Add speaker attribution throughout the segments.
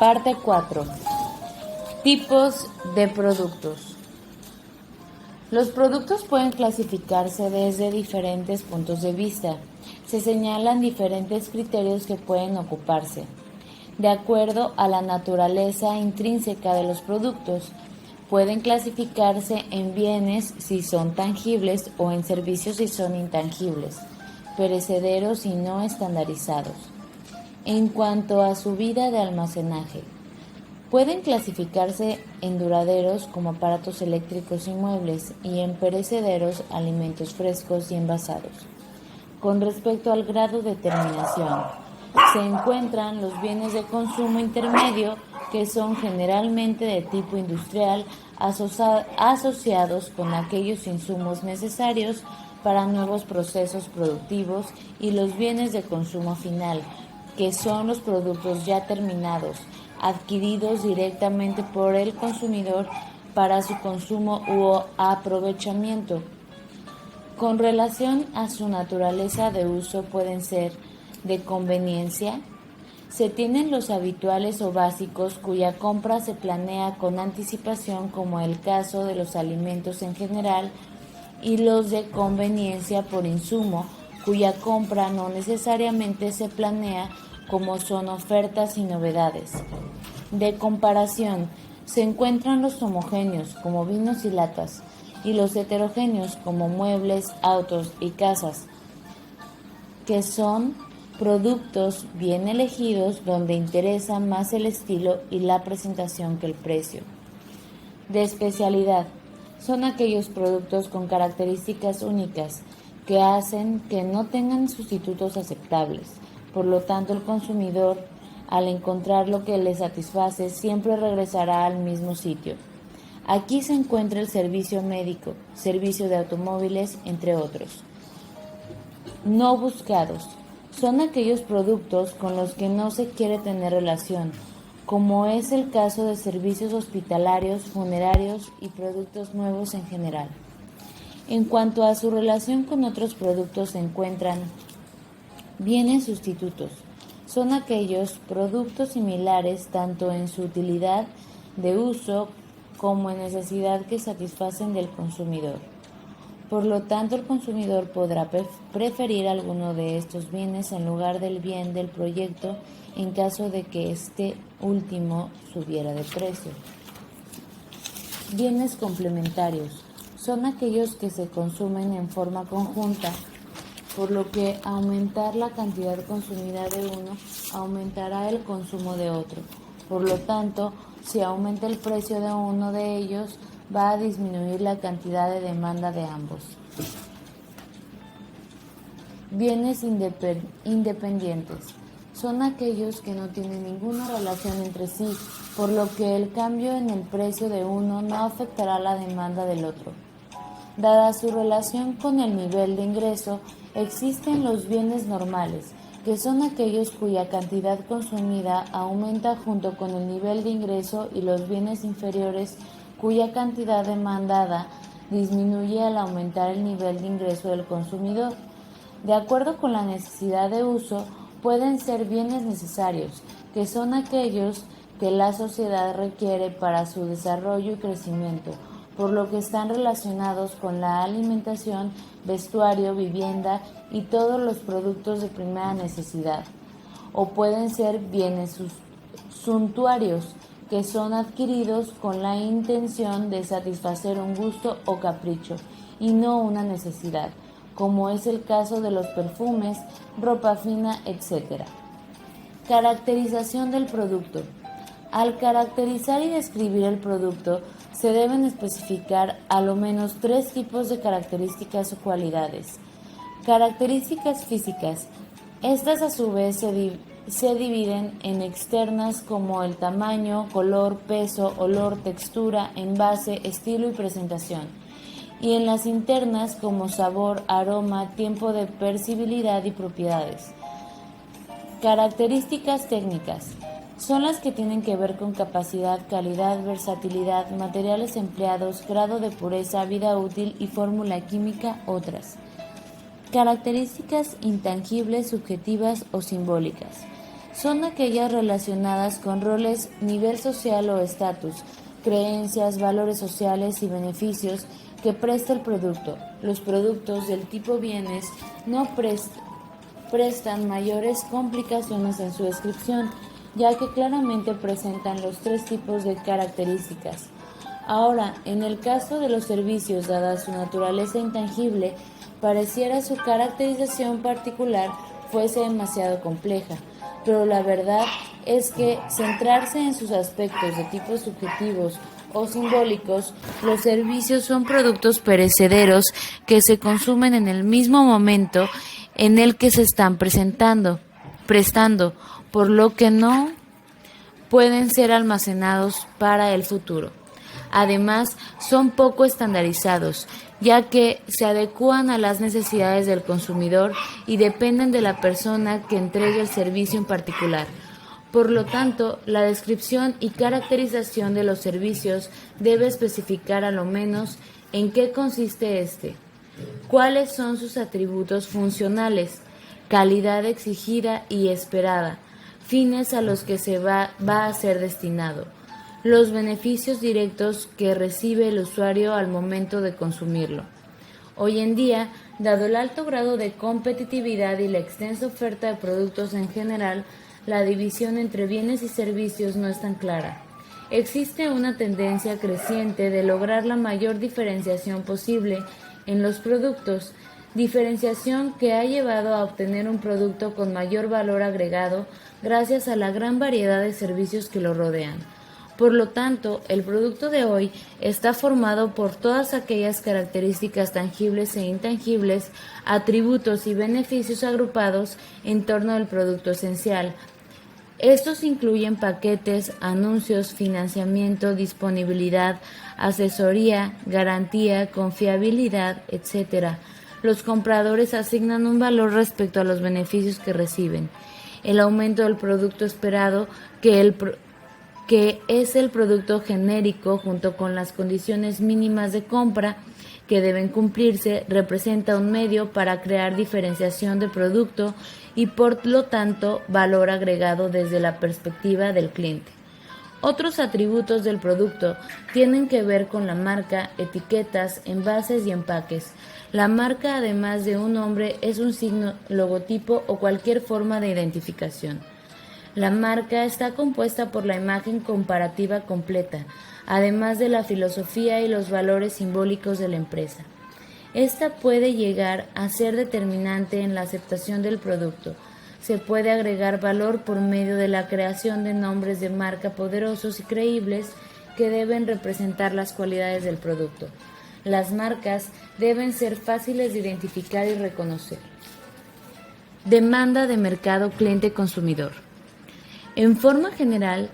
Speaker 1: Parte 4. Tipos de productos. Los productos pueden clasificarse desde diferentes puntos de vista. Se señalan diferentes criterios que pueden ocuparse, de acuerdo a la naturaleza intrínseca de los productos. Pueden clasificarse en bienes si son tangibles o en servicios si son intangibles, perecederos y no estandarizados. En cuanto a su vida de almacenaje, pueden clasificarse en duraderos como aparatos eléctricos y muebles y en perecederos alimentos frescos y envasados. Con respecto al grado de terminación, se encuentran los bienes de consumo intermedio, que son generalmente de tipo industrial, asociados con aquellos insumos necesarios para nuevos procesos productivos, y los bienes de consumo final, que son los productos ya terminados, adquiridos directamente por el consumidor para su consumo u aprovechamiento. Con relación a su naturaleza de uso, pueden ser de conveniencia. Se tienen los habituales o básicos cuya compra se planea con anticipación, como el caso de los alimentos en general, y los de conveniencia por insumo, cuya compra no necesariamente se planea, como son ofertas y novedades. De comparación, se encuentran los homogéneos, como vinos y latas, y los heterogéneos, como muebles, autos y casas, que son productos bien elegidos donde interesa más el estilo y la presentación que el precio. De especialidad, son aquellos productos con características únicas que hacen que no tengan sustitutos aceptables. Por lo tanto, el consumidor, al encontrar lo que le satisface, siempre regresará al mismo sitio. Aquí se encuentra el servicio médico, servicio de automóviles, entre otros. No buscados. Son aquellos productos con los que no se quiere tener relación, como es el caso de servicios hospitalarios, funerarios y productos nuevos en general. En cuanto a su relación con otros productos, se encuentran bienes sustitutos. Son aquellos productos similares tanto en su utilidad de uso como en necesidad que satisfacen del consumidor. Por lo tanto, el consumidor podrá preferir alguno de estos bienes en lugar del bien del proyecto en caso de que este último subiera de precio. Bienes complementarios. Son aquellos que se consumen en forma conjunta, por lo que aumentar la cantidad consumida de uno aumentará el consumo de otro. Por lo tanto, si aumenta el precio de uno de ellos, va a disminuir la cantidad de demanda de ambos. Bienes independientes. Son aquellos que no tienen ninguna relación entre sí, por lo que el cambio en el precio de uno no afectará la demanda del otro. Dada su relación con el nivel de ingreso, existen los bienes normales, que son aquellos cuya cantidad consumida aumenta junto con el nivel de ingreso, y los bienes inferiores cuya cantidad demandada disminuye al aumentar el nivel de ingreso del consumidor. De acuerdo con la necesidad de uso, pueden ser bienes necesarios, que son aquellos que la sociedad requiere para su desarrollo y crecimiento, por lo que están relacionados con la alimentación, vestuario, vivienda y todos los productos de primera necesidad. O pueden ser bienes suntuarios, que son adquiridos con la intención de satisfacer un gusto o capricho y no una necesidad, como es el caso de los perfumes, ropa fina, etc. Caracterización del producto. Al caracterizar y describir el producto, se deben especificar a lo menos 3 tipos de características o cualidades. Características físicas. Estas a su vez se dividen en externas, como el tamaño, color, peso, olor, textura, envase, estilo y presentación, y en las internas, como sabor, aroma, tiempo de percibilidad y propiedades. Características técnicas. Son las que tienen que ver con capacidad, calidad, versatilidad, materiales empleados, grado de pureza, vida útil y fórmula química, otras. Características intangibles, subjetivas o simbólicas. son aquellas relacionadas con roles, nivel social o estatus, creencias, valores sociales y beneficios que presta el producto. Los productos del tipo bienes no prestan mayores complicaciones en su descripción, ya que claramente presentan los tres tipos de características. Ahora, en el caso de los servicios, dada su naturaleza intangible, pareciera su caracterización particular fuese demasiado compleja, pero la verdad es que centrarse en sus aspectos de tipo subjetivos o simbólicos, los servicios son productos perecederos que se consumen en el mismo momento en el que se están prestando, por lo que no pueden ser almacenados para el futuro. Además, son poco estandarizados, ya que se adecúan a las necesidades del consumidor y dependen de la persona que entregue el servicio en particular. Por lo tanto, la descripción y caracterización de los servicios debe especificar a lo menos en qué consiste este, cuáles son sus atributos funcionales, calidad exigida y esperada, fines a los que se va a ser destinado, los beneficios directos que recibe el usuario al momento de consumirlo. Hoy en día, dado el alto grado de competitividad y la extensa oferta de productos en general, la división entre bienes y servicios no es tan clara. Existe una tendencia creciente de lograr la mayor diferenciación posible en los productos, diferenciación que ha llevado a obtener un producto con mayor valor agregado gracias a la gran variedad de servicios que lo rodean. Por lo tanto, el producto de hoy está formado por todas aquellas características tangibles e intangibles, atributos y beneficios agrupados en torno al producto esencial. Estos incluyen paquetes, anuncios, financiamiento, disponibilidad, asesoría, garantía, confiabilidad, etc. Los compradores asignan un valor respecto a los beneficios que reciben. El aumento del producto esperado, que es el producto genérico junto con las condiciones mínimas de compra que deben cumplirse, representa un medio para crear diferenciación de producto y por lo tanto valor agregado desde la perspectiva del cliente. Otros atributos del producto tienen que ver con la marca, etiquetas, envases y empaques. La marca, además de un nombre, es un signo, logotipo o cualquier forma de identificación. La marca está compuesta por la imagen comparativa completa, además de la filosofía y los valores simbólicos de la empresa. Esta puede llegar a ser determinante en la aceptación del producto. Se puede agregar valor por medio de la creación de nombres de marca poderosos y creíbles que deben representar las cualidades del producto. Las marcas deben ser fáciles de identificar y reconocer. Demanda de mercado cliente-consumidor. En forma general,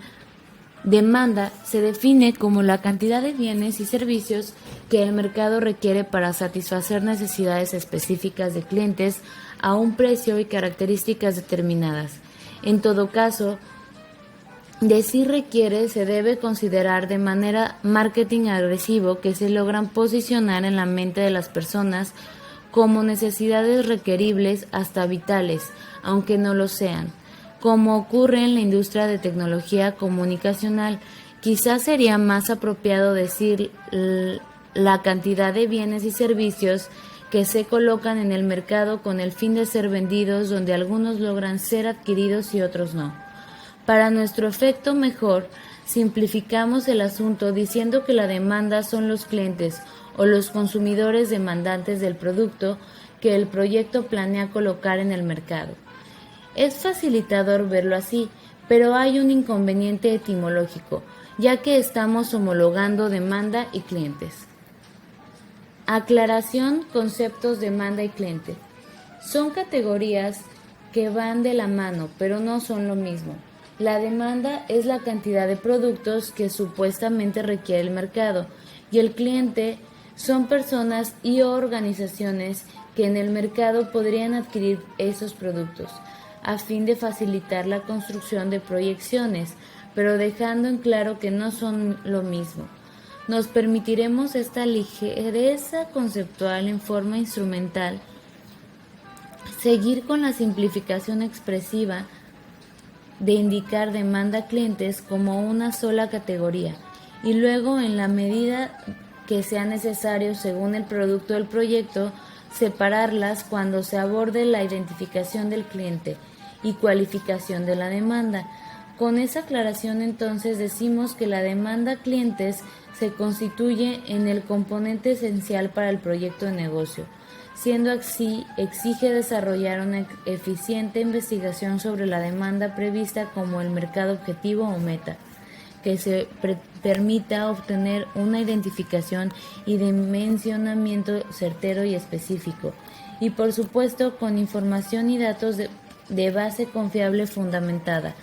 Speaker 1: demanda se define como la cantidad de bienes y servicios que el mercado requiere para satisfacer necesidades específicas de clientes a un precio y características determinadas. En todo caso, decir requiere se debe considerar de manera marketing agresivo que se logran posicionar en la mente de las personas como necesidades requeribles hasta vitales, aunque no lo sean. Como ocurre en la industria de tecnología comunicacional, quizás sería más apropiado decir la cantidad de bienes y servicios que se colocan en el mercado con el fin de ser vendidos, donde algunos logran ser adquiridos y otros no. Para nuestro efecto mejor, simplificamos el asunto diciendo que la demanda son los clientes o los consumidores demandantes del producto que el proyecto planea colocar en el mercado. Es facilitador verlo así, pero hay un inconveniente etimológico, ya que estamos homologando demanda y clientes. Aclaración: conceptos demanda y cliente. Son categorías que van de la mano, pero no son lo mismo. La demanda es la cantidad de productos que supuestamente requiere el mercado, y el cliente son personas y organizaciones que en el mercado podrían adquirir esos productos, a fin de facilitar la construcción de proyecciones, pero dejando en claro que no son lo mismo. Nos permitiremos esta ligereza conceptual en forma instrumental, seguir con la simplificación expresiva de indicar demanda clientes como una sola categoría y luego, en la medida que sea necesario según el producto del proyecto, separarlas cuando se aborde la identificación del cliente y cualificación de la demanda. Con esa aclaración entonces decimos que la demanda clientes se constituye en el componente esencial para el proyecto de negocio. Siendo así, exige desarrollar una eficiente investigación sobre la demanda prevista como el mercado objetivo o meta, que se permita obtener una identificación y dimensionamiento certero y específico, y por supuesto con información y datos de base confiable fundamentada.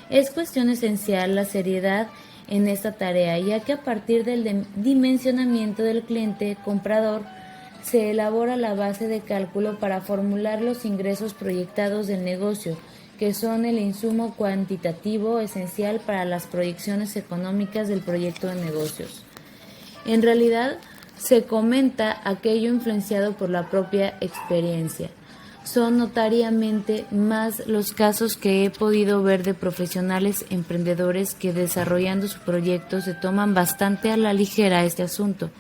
Speaker 1: Es cuestión esencial la seriedad en esta tarea, ya que a partir del dimensionamiento del cliente comprador se elabora la base de cálculo para formular los ingresos proyectados del negocio, que son el insumo cuantitativo esencial para las proyecciones económicas del proyecto de negocios. En realidad, se comenta aquello influenciado por la propia experiencia. Son notariamente más los casos que he podido ver de profesionales emprendedores que desarrollando su proyecto se toman bastante a la ligera este asunto,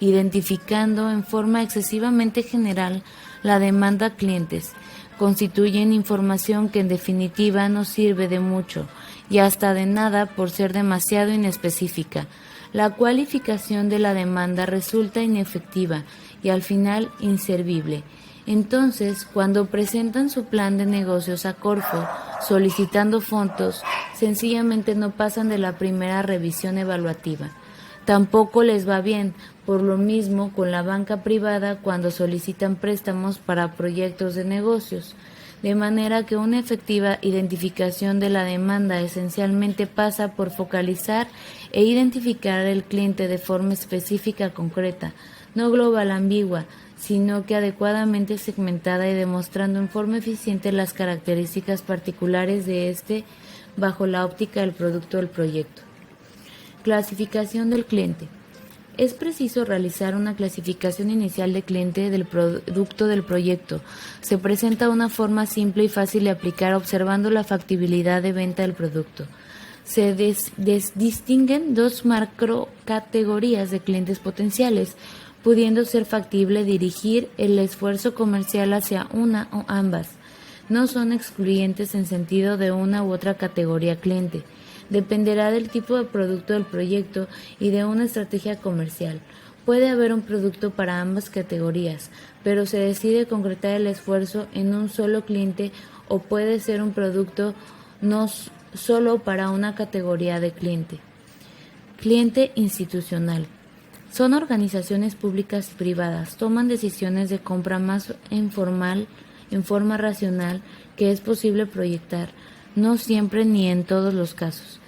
Speaker 1: identificando en forma excesivamente general la demanda a clientes. Constituyen información que en definitiva no sirve de mucho y hasta de nada por ser demasiado inespecífica. La cualificación de la demanda resulta inefectiva y al final inservible. Entonces, cuando presentan su plan de negocios a Corfo solicitando fondos, sencillamente no pasan de la primera revisión evaluativa. Tampoco les va bien, por lo mismo con la banca privada cuando solicitan préstamos para proyectos de negocios, de manera que una efectiva identificación de la demanda esencialmente pasa por focalizar e identificar al cliente de forma específica concreta, no global ambigua, sino que adecuadamente segmentada y demostrando en forma eficiente las características particulares de este bajo la óptica del producto del proyecto. Clasificación del cliente. Es preciso realizar una clasificación inicial de cliente del producto del proyecto. Se presenta una forma simple y fácil de aplicar observando la factibilidad de venta del producto. Se distinguen dos macrocategorías de clientes potenciales, pudiendo ser factible dirigir el esfuerzo comercial hacia una o ambas. No son excluyentes en sentido de una u otra categoría cliente. Dependerá del tipo de producto del proyecto y de una estrategia comercial. Puede haber un producto para ambas categorías, pero se decide concretar el esfuerzo en un solo cliente o puede ser un producto no solo para una categoría de cliente. Cliente institucional. Son organizaciones públicas y privadas. Toman decisiones de compra más en forma racional que es posible proyectar, no siempre ni en todos los casos.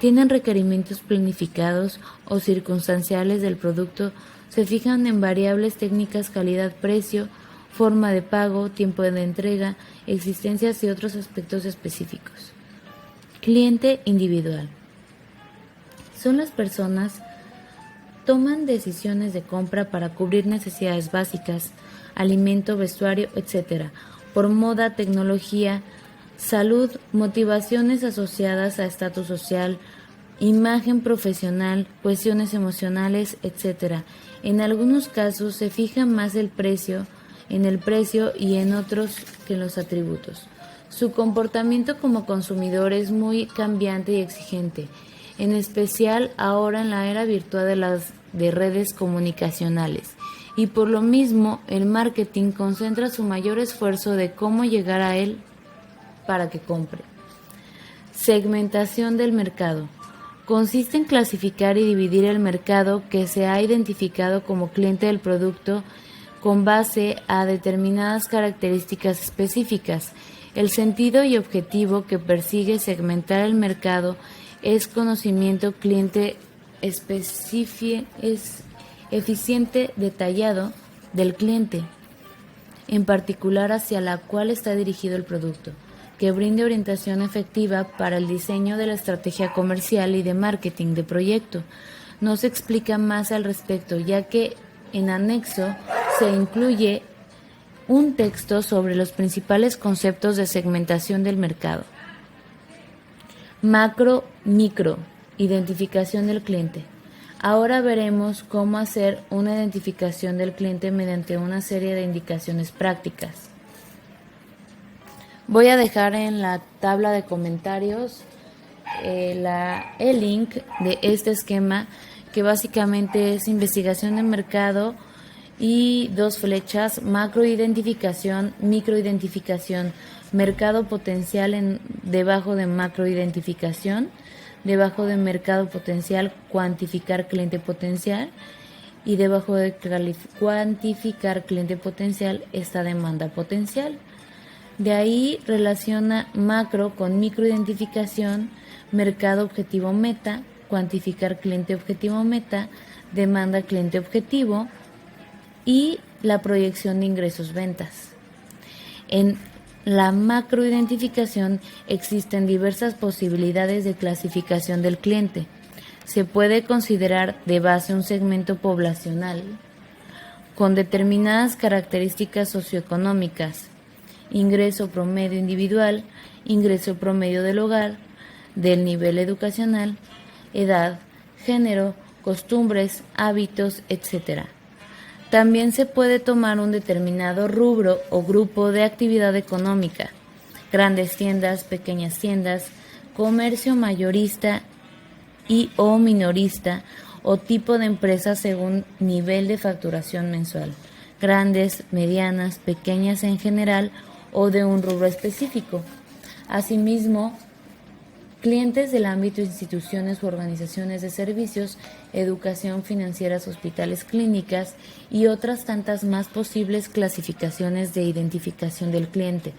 Speaker 1: Tienen requerimientos planificados o circunstanciales del producto, se fijan en variables técnicas calidad-precio, forma de pago, tiempo de entrega, existencias y otros aspectos específicos. Cliente individual. Son las personas toman decisiones de compra para cubrir necesidades básicas, alimento, vestuario, etc., por moda, tecnología, salud, motivaciones asociadas a estatus social, imagen profesional, cuestiones emocionales, etc. En algunos casos se fija más en el precio y en otros que en los atributos. Su comportamiento como consumidor es muy cambiante y exigente, en especial ahora en la era virtual de redes comunicacionales. Y por lo mismo, el marketing concentra su mayor esfuerzo de cómo llegar a él para que compre. Segmentación del mercado. Consiste en clasificar y dividir el mercado que se ha identificado como cliente del producto con base a determinadas características específicas. El sentido y objetivo que persigue segmentar el mercado es conocimiento cliente eficiente, detallado del cliente, en particular hacia la cual está dirigido el producto, que brinde orientación efectiva para el diseño de la estrategia comercial y de marketing de proyecto. No se explica más al respecto, ya que en anexo se incluye un texto sobre los principales conceptos de segmentación del mercado. Macro, micro, identificación del cliente. Ahora veremos cómo hacer una identificación del cliente mediante una serie de indicaciones prácticas. Voy a dejar en la tabla de comentarios el link de este esquema, que básicamente es investigación de mercado y 2 flechas: macroidentificación, microidentificación, mercado potencial debajo de macroidentificación, debajo de mercado potencial, cuantificar cliente potencial, y debajo de cuantificar cliente potencial está demanda potencial. De ahí relaciona macro con microidentificación, mercado objetivo meta, cuantificar cliente objetivo meta, demanda cliente objetivo y la proyección de ingresos ventas. En la macroidentificación existen diversas posibilidades de clasificación del cliente. Se puede considerar de base un segmento poblacional con determinadas características socioeconómicas: ingreso promedio individual, ingreso promedio del hogar, del nivel educacional, edad, género, costumbres, hábitos, etc. También se puede tomar un determinado rubro o grupo de actividad económica: grandes tiendas, pequeñas tiendas, comercio mayorista y o minorista, o tipo de empresa según nivel de facturación mensual: grandes, medianas, pequeñas en general o de un rubro específico. Asimismo, clientes del ámbito de instituciones u organizaciones de servicios, educación, financieras, hospitales, clínicas y otras tantas más posibles clasificaciones de identificación del cliente.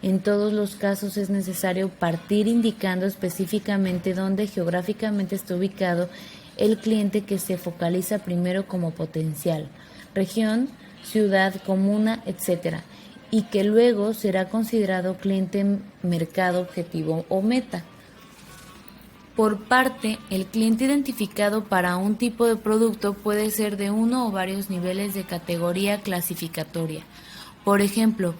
Speaker 1: En todos los casos es necesario partir indicando específicamente dónde geográficamente está ubicado el cliente, que se focaliza primero como potencial: región, ciudad, comuna, etc., y que luego será considerado cliente mercado objetivo o meta. Por parte, el cliente identificado para un tipo de producto puede ser de uno o varios niveles de categoría clasificatoria. Por ejemplo,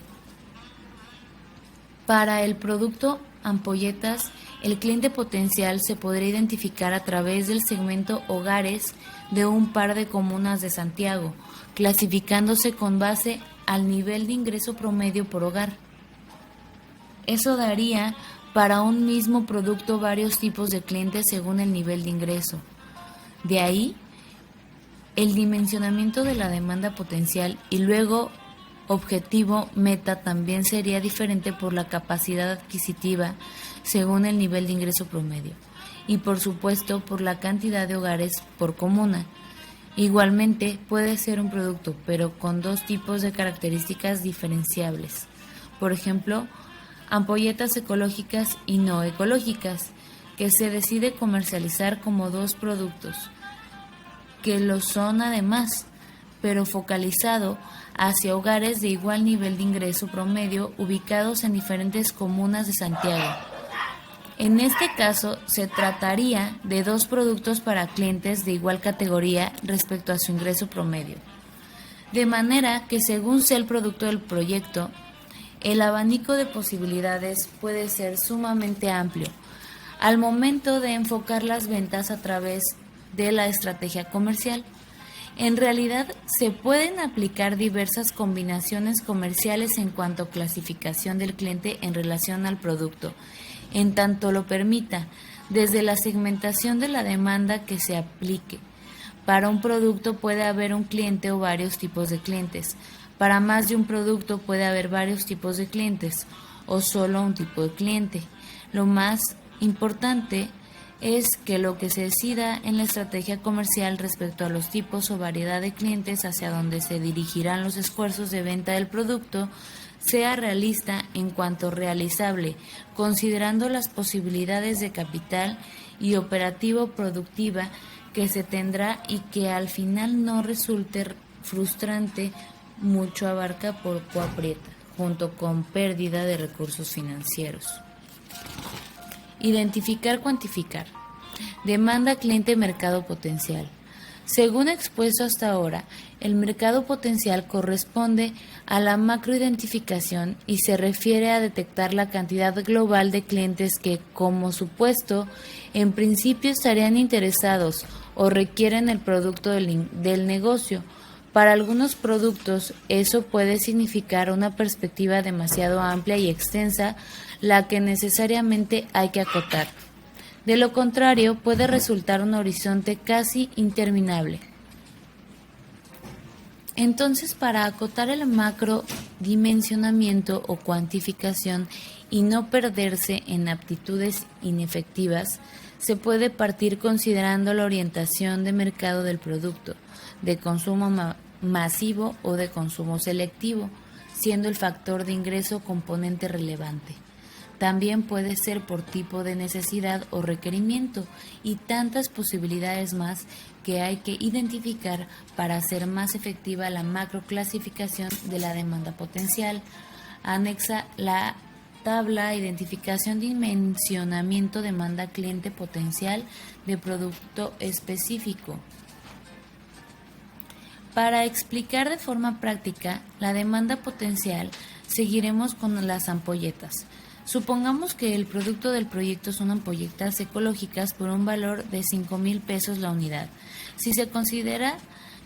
Speaker 1: para el producto ampolletas, el cliente potencial se podrá identificar a través del segmento hogares de un par de comunas de Santiago, clasificándose con base al nivel de ingreso promedio por hogar. Eso daría para un mismo producto varios tipos de clientes según el nivel de ingreso. De ahí, el dimensionamiento de la demanda potencial y luego objetivo meta también sería diferente por la capacidad adquisitiva según el nivel de ingreso promedio y por supuesto por la cantidad de hogares por comuna. Igualmente puede ser un producto, pero con 2 tipos de características diferenciables. Por ejemplo, ampolletas ecológicas y no ecológicas, que se decide comercializar como 2 productos, que lo son además, pero focalizado hacia hogares de igual nivel de ingreso promedio ubicados en diferentes comunas de Santiago. En este caso, se trataría de 2 productos para clientes de igual categoría respecto a su ingreso promedio. De manera que, según sea el producto del proyecto, el abanico de posibilidades puede ser sumamente amplio al momento de enfocar las ventas a través de la estrategia comercial. En realidad, se pueden aplicar diversas combinaciones comerciales en cuanto a clasificación del cliente en relación al producto, en tanto lo permita, desde la segmentación de la demanda que se aplique. Para un producto puede haber un cliente o varios tipos de clientes. Para más de un producto puede haber varios tipos de clientes o solo un tipo de cliente. Lo más importante es que lo que se decida en la estrategia comercial respecto a los tipos o variedad de clientes hacia donde se dirigirán los esfuerzos de venta del producto sea realista en cuanto realizable, considerando las posibilidades de capital y operativo productiva que se tendrá y que al final no resulte frustrante. Mucho abarca, poco aprieta, junto con pérdida de recursos financieros. Identificar, cuantificar. Demanda cliente mercado potencial. Según expuesto hasta ahora, el mercado potencial corresponde a la macroidentificación y se refiere a detectar la cantidad global de clientes que, como supuesto, en principio estarían interesados o requieren el producto del negocio. Para algunos productos, eso puede significar una perspectiva demasiado amplia y extensa, la que necesariamente hay que acotar. De lo contrario, puede resultar un horizonte casi interminable. Entonces, para acotar el macrodimensionamiento o cuantificación y no perderse en aptitudes inefectivas, se puede partir considerando la orientación de mercado del producto, de consumo masivo o de consumo selectivo, siendo el factor de ingreso componente relevante. También puede ser por tipo de necesidad o requerimiento y tantas posibilidades más que hay que identificar para hacer más efectiva la macroclasificación de la demanda potencial. Anexa la tabla identificación dimensionamiento demanda cliente potencial de producto específico. Para explicar de forma práctica la demanda potencial, seguiremos con las ampolletas. Supongamos que el producto del proyecto son ampolletas ecológicas por un valor de 5,000 pesos la unidad. Si se considera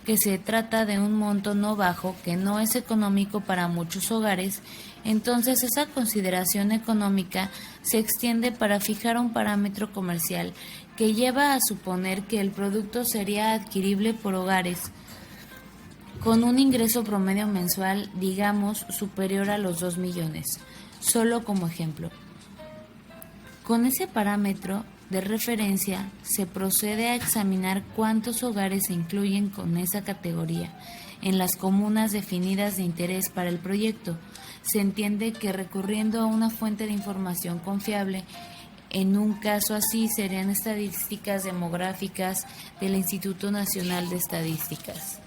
Speaker 1: que se trata de un monto no bajo, que no es económico para muchos hogares, entonces esa consideración económica se extiende para fijar un parámetro comercial que lleva a suponer que el producto sería adquirible por hogares con un ingreso promedio mensual, digamos, superior a los 2 millones. Solo como ejemplo. Con ese parámetro de referencia se procede a examinar cuántos hogares se incluyen con esa categoría en las comunas definidas de interés para el proyecto. Se entiende que recurriendo a una fuente de información confiable, en un caso así serían estadísticas demográficas del Instituto Nacional de Estadísticas.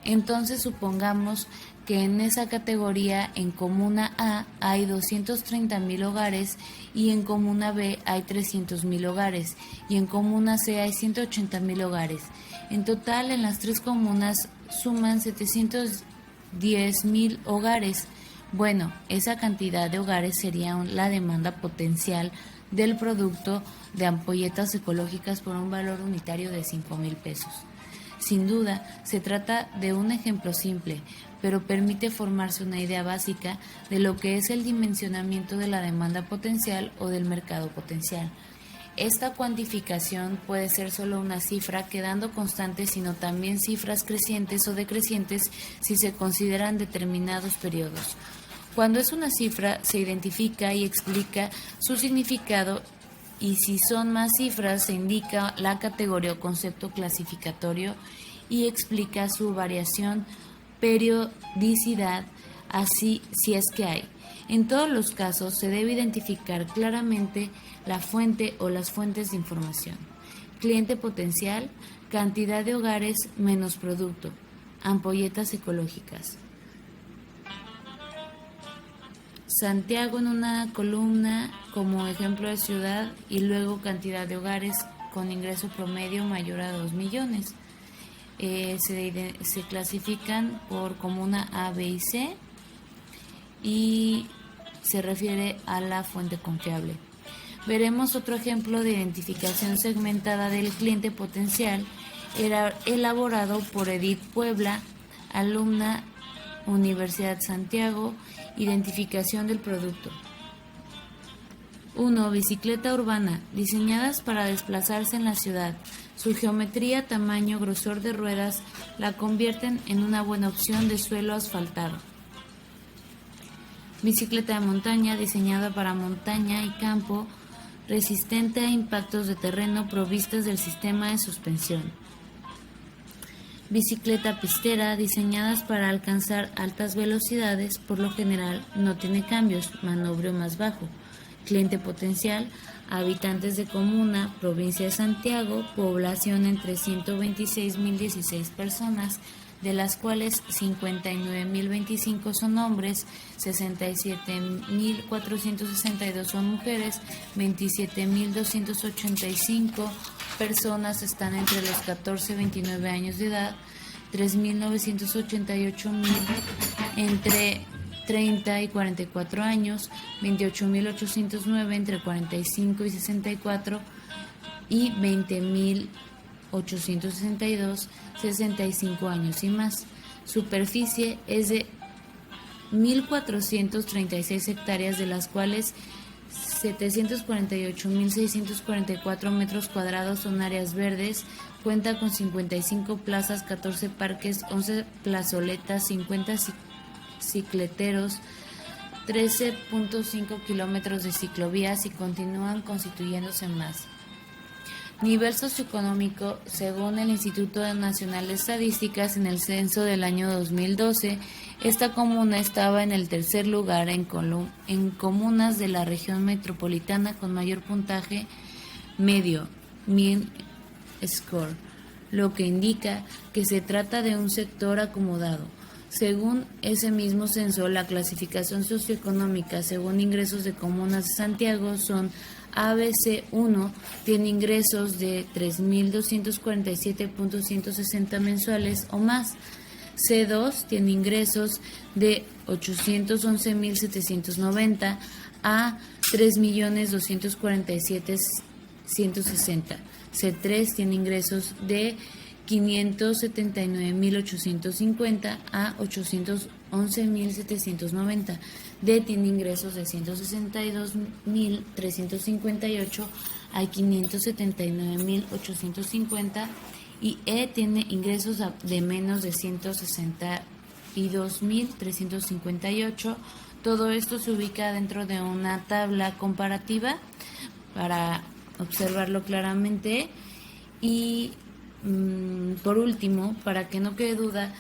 Speaker 1: Entonces supongamos que en esa categoría en Comuna A hay 230,000 hogares y en Comuna B hay 300,000 hogares y en Comuna C hay 180,000 hogares. En total, en las tres comunas suman 710,000 hogares. Bueno, esa cantidad de hogares sería la demanda potencial del producto de ampolletas ecológicas por un valor unitario de 5,000 pesos. Sin duda, se trata de un ejemplo simple, pero permite formarse una idea básica de lo que es el dimensionamiento de la demanda potencial o del mercado potencial. Esta cuantificación puede ser solo una cifra quedando constante, sino también cifras crecientes o decrecientes si se consideran determinados periodos. Cuando es una cifra, se identifica y explica su significado, y si son más cifras, se indica la categoría o concepto clasificatorio y explica su variación, periodicidad, así si es que hay. En todos los casos se debe identificar claramente la fuente o las fuentes de información. Cliente potencial, cantidad de hogares menos producto, ampolletas ecológicas. Santiago en una columna como ejemplo de ciudad y luego cantidad de hogares con ingreso promedio mayor a 2 millones. Se clasifican por comuna A, B y C y se refiere a la fuente confiable. Veremos otro ejemplo de identificación segmentada del cliente potencial elaborado por Edith Puebla, alumna Universidad Santiago. Identificación del producto. 1. Bicicleta urbana, diseñadas para desplazarse en la ciudad. Su geometría, tamaño, grosor de ruedas la convierten en una buena opción de suelo asfaltado. Bicicleta de montaña, diseñada para montaña y campo, resistente a impactos de terreno, provistas del sistema de suspensión. Bicicleta pistera, diseñadas para alcanzar altas velocidades, por lo general no tiene cambios, manubrio más bajo. Cliente potencial, habitantes de comuna, provincia de Santiago, población entre 126,016 personas, de las cuales 59,025 son hombres, 67,462 son mujeres, 27,285 personas están entre los 14 y 29 años de edad, 3.988.000 entre 30 y 44 años, 28.809 entre 45 y 64 y 20.862, 65 años y más. Superficie es de 1.436 hectáreas, de las cuales 748.644 metros cuadrados son áreas verdes. Cuenta con 55 plazas, 14 parques, 11 plazoletas, 50 cicleteros, 13.5 kilómetros de ciclovías y continúan constituyéndose más. Nivel socioeconómico. Según el Instituto Nacional de Estadísticas, en el censo del año 2012, esta comuna estaba en el tercer lugar en comunas de la región metropolitana con mayor puntaje medio, mean score, lo que indica que se trata de un sector acomodado. Según ese mismo censo, la clasificación socioeconómica según ingresos de comunas de Santiago son ABC1, tiene ingresos de 3.247.160 mensuales o más. C2 tiene ingresos de 811.790 a 3.247.160. C3 tiene ingresos de 579.850 a 811.790. D tiene ingresos de 162.358 a 579.850 y E tiene ingresos de menos de 162.358. Todo esto se ubica dentro de una tabla comparativa para observarlo claramente. Y por último, para que no quede duda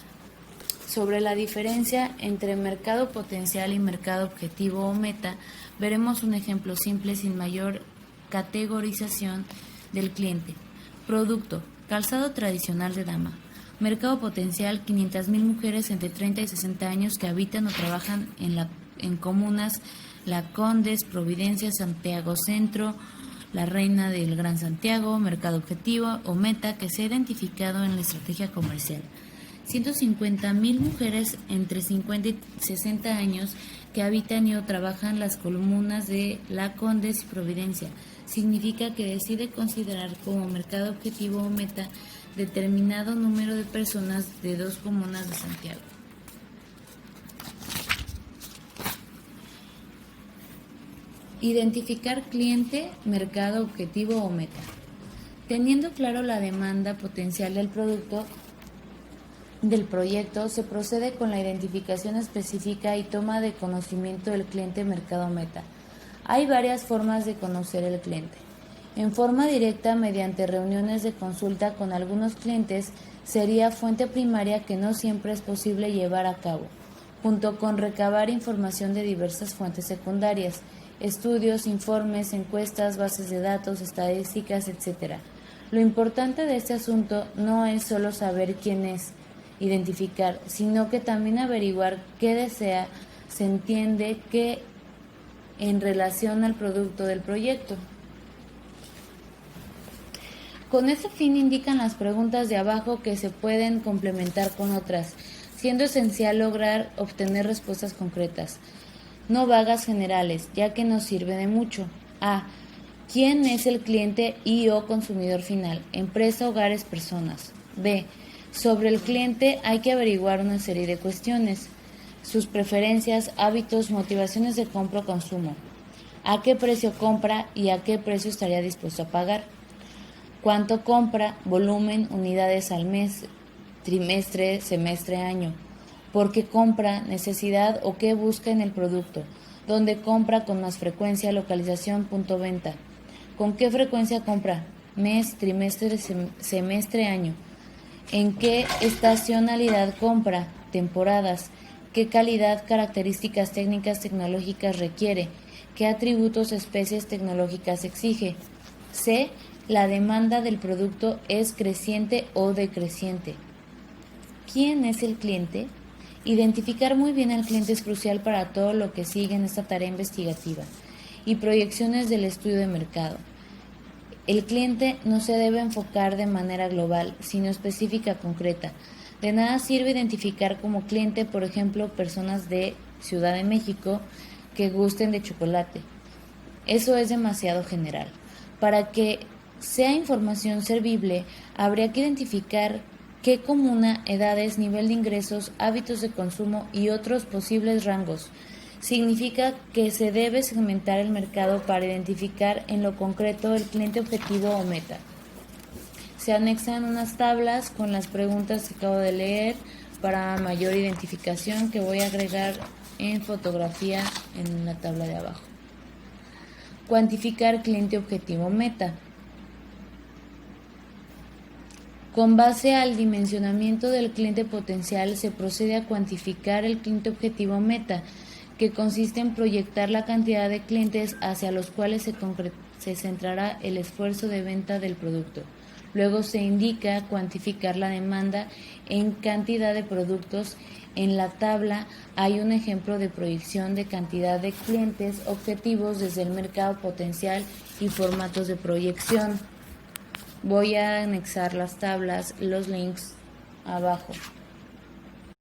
Speaker 1: sobre la diferencia entre mercado potencial y mercado objetivo o meta, veremos un ejemplo simple sin mayor categorización del cliente. Producto: calzado tradicional de dama. Mercado potencial: 500.000 mujeres entre 30 y 60 años que habitan o trabajan en comunas La Condes, Providencia, Santiago Centro, La Reina del Gran Santiago. Mercado objetivo o meta que se ha identificado en la estrategia comercial: 150.000 mujeres entre 50 y 60 años que habitan y o trabajan las comunas de La Condes y Providencia. Significa que decide considerar como mercado objetivo o meta determinado número de personas de dos comunas de Santiago. Identificar cliente, mercado objetivo o meta. Teniendo claro la demanda potencial del producto del proyecto, se procede con la identificación específica y toma de conocimiento del cliente mercado meta. Hay varias formas de conocer el cliente. En forma directa, mediante reuniones de consulta con algunos clientes, sería fuente primaria que no siempre es posible llevar a cabo, junto con recabar información de diversas fuentes secundarias, estudios, informes, encuestas, bases de datos, estadísticas, etc. Lo importante de este asunto no es solo saber quién es, identificar, sino que también averiguar qué desea, se entiende que en relación al producto del proyecto. Con este fin indican las preguntas de abajo que se pueden complementar con otras, siendo esencial lograr obtener respuestas concretas, no vagas generales, ya que nos sirve de mucho. A. ¿Quién es el cliente y o consumidor final? Empresa, hogares, personas. B. Sobre el cliente hay que averiguar una serie de cuestiones: sus preferencias, hábitos, motivaciones de compra o consumo, a qué precio compra y a qué precio estaría dispuesto a pagar, cuánto compra, volumen, unidades al mes, trimestre, semestre, año, por qué compra, necesidad o qué busca en el producto, dónde compra con más frecuencia, localización, punto venta, con qué frecuencia compra, mes, trimestre, semestre, año, en qué estacionalidad compra, temporadas, qué calidad, características técnicas, tecnológicas requiere, qué atributos, especies tecnológicas exige. C. La demanda del producto es creciente o decreciente. ¿Quién es el cliente? Identificar muy bien al cliente es crucial para todo lo que sigue en esta tarea investigativa y proyecciones del estudio de mercado. El cliente no se debe enfocar de manera global, sino específica, concreta. De nada sirve identificar como cliente, por ejemplo, personas de Ciudad de México que gusten de chocolate. Eso es demasiado general. Para que sea información servible, habría que identificar qué comuna, edades, nivel de ingresos, hábitos de consumo y otros posibles rangos. Significa que se debe segmentar el mercado para identificar en lo concreto el cliente objetivo o meta. Se anexan unas tablas con las preguntas que acabo de leer para mayor identificación, que voy a agregar en fotografía en la tabla de abajo. Cuantificar cliente objetivo meta. Con base al dimensionamiento del cliente potencial se procede a cuantificar el cliente objetivo meta, que consiste en proyectar la cantidad de clientes hacia los cuales se centrará el esfuerzo de venta del producto. Luego se indica cuantificar la demanda en cantidad de productos. En la tabla hay un ejemplo de proyección de cantidad de clientes objetivos desde el mercado potencial y formatos de proyección. Voy a anexar las tablas, los links abajo.